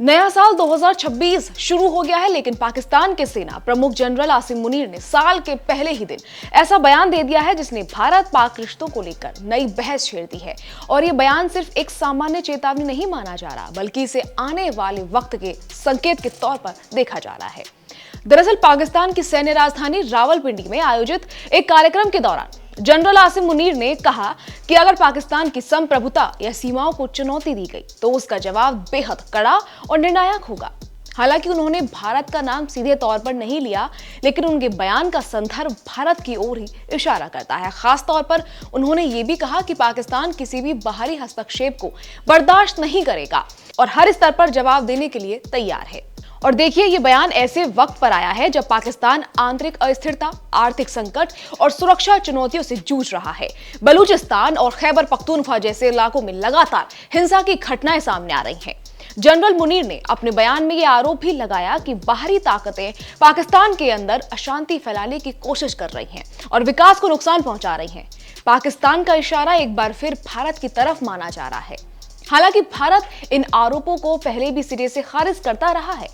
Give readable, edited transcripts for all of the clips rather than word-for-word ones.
नया साल 2026 शुरू हो गया है, लेकिन पाकिस्तान के सेना प्रमुख जनरल आसिम मुनीर ने साल के पहले ही दिन ऐसा बयान दे दिया है जिसने भारत पाक रिश्तों को लेकर नई बहस छेड़ दी है। और ये बयान सिर्फ एक सामान्य चेतावनी नहीं माना जा रहा, बल्कि इसे आने वाले वक्त के संकेत के तौर पर देखा जा रहा है। दरअसल पाकिस्तान की सैन्य राजधानी रावलपिंडी में आयोजित एक कार्यक्रम के दौरान जनरल आसिम मुनीर ने कहा कि अगर पाकिस्तान की संप्रभुता या सीमाओं को चुनौती दी गई तो उसका जवाब बेहद कड़ा और निर्णायक होगा। हालांकि उन्होंने भारत का नाम सीधे तौर पर नहीं लिया, लेकिन उनके बयान का संदर्भ भारत की ओर ही इशारा करता है। खास तौर पर उन्होंने ये भी कहा कि पाकिस्तान किसी भी बाहरी हस्तक्षेप को बर्दाश्त नहीं करेगा और हर स्तर पर जवाब देने के लिए तैयार है। और देखिए, ये बयान ऐसे वक्त पर आया है जब पाकिस्तान आंतरिक अस्थिरता, आर्थिक संकट और सुरक्षा चुनौतियों से जूझ रहा है। बलूचिस्तान और खैबर पख्तूनख्वा जैसे इलाकों में लगातार हिंसा की घटनाएं सामने आ रही हैं। जनरल मुनीर ने अपने बयान में यह आरोप भी लगाया कि बाहरी ताकतें पाकिस्तान के अंदर अशांति फैलाने की कोशिश कर रही हैं और विकास को नुकसान पहुंचा रही हैं। पाकिस्तान का इशारा एक बार फिर भारत की तरफ माना जा रहा है। हालांकि भारत इन आरोपों को पहले भी सिरे से खारिज करता रहा है।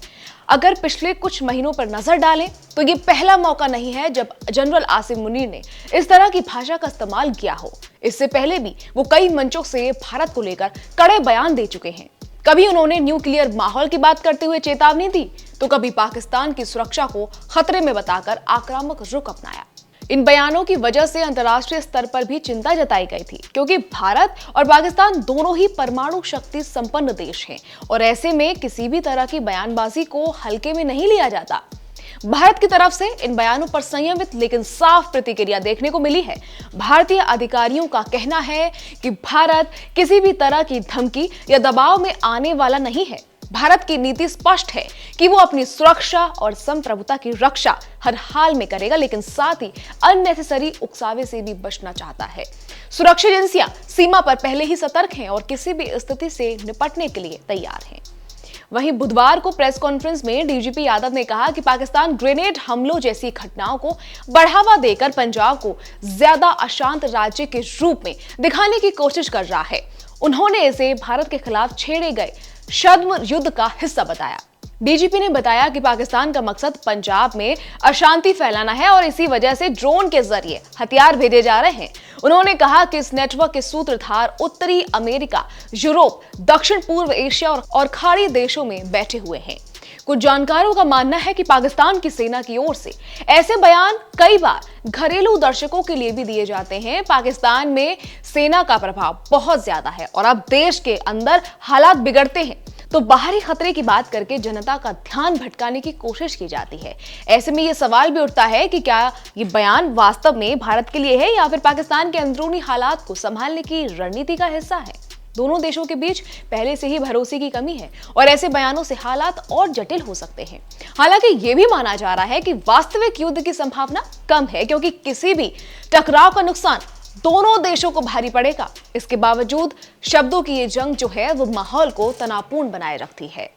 अगर पिछले कुछ महीनों पर नजर डालें तो ये पहला मौका नहीं है जब जनरल आसिम मुनीर ने इस तरह की भाषा का इस्तेमाल किया हो। इससे पहले भी वो कई मंचों से भारत को लेकर कड़े बयान दे चुके हैं। कभी उन्होंने न्यूक्लियर माहौल की बात करते हुए चेतावनी दी, तो कभी पाकिस्तान की सुरक्षा को खतरे में बताकर आक्रामक रुख अपनाया। इन बयानों की वजह से अंतर्राष्ट्रीय स्तर पर भी चिंता जताई गई थी, क्योंकि भारत और पाकिस्तान दोनों ही परमाणु शक्ति संपन्न देश हैं और ऐसे में किसी भी तरह की बयानबाजी को हल्के में नहीं लिया जाता। भारत की तरफ से इन बयानों पर संयमित लेकिन साफ प्रतिक्रिया देखने को मिली है। भारतीय अधिकारियों का कहना है कि भारत किसी भी तरह की धमकी या दबाव में आने वाला नहीं है। भारत की नीति स्पष्ट है कि वो अपनी सुरक्षा और संप्रभुता की रक्षा हर हाल में करेगा, लेकिन साथ ही अननेसेसरी उकसावे से भी बचना चाहता है। सुरक्षा एजेंसियां सीमा पर पहले ही सतर्क हैं और किसी भी स्थिति से निपटने के लिए तैयार हैं। वहीं बुधवार को प्रेस कॉन्फ्रेंस में डीजीपी यादव ने कहा कि पाकिस्तान ग्रेनेड हमलों जैसी घटनाओं को बढ़ावा देकर पंजाब को ज्यादा अशांत राज्य के रूप में दिखाने की कोशिश कर रहा है। उन्होंने इसे भारत के खिलाफ छेड़े गए छद्म युद्ध का हिस्सा बताया। डीजीपी ने बताया कि पाकिस्तान का मकसद पंजाब में अशांति फैलाना है और इसी वजह से ड्रोन के जरिए हथियार भेजे जा रहे हैं। उन्होंने कहा कि इस नेटवर्क के सूत्रधार उत्तरी अमेरिका, यूरोप, दक्षिण पूर्व एशिया और खाड़ी देशों में बैठे हुए हैं। कुछ जानकारों का मानना है कि पाकिस्तान की सेना की ओर से ऐसे बयान कई बार घरेलू दर्शकों के लिए भी दिए जाते हैं। पाकिस्तान में सेना का प्रभाव बहुत ज्यादा है और अब देश के अंदर हालात बिगड़ते हैं तो बाहरी खतरे की बात करके जनता का ध्यान भटकाने की कोशिश की जाती है। ऐसे में ये सवाल भी उठता है कि क्या ये बयान वास्तव में भारत के लिए है या फिर पाकिस्तान के अंदरूनी हालात को संभालने की रणनीति का हिस्सा है। दोनों देशों के बीच पहले से ही भरोसे की कमी है और ऐसे बयानों से हालात और जटिल हो सकते हैं। हालांकि ये भी माना जा रहा है कि वास्तविक युद्ध की संभावना कम है, क्योंकि किसी भी टकराव का नुकसान दोनों देशों को भारी पड़ेगा। इसके बावजूद शब्दों की ये जंग जो है वो माहौल को तनावपूर्ण बनाए रखती है।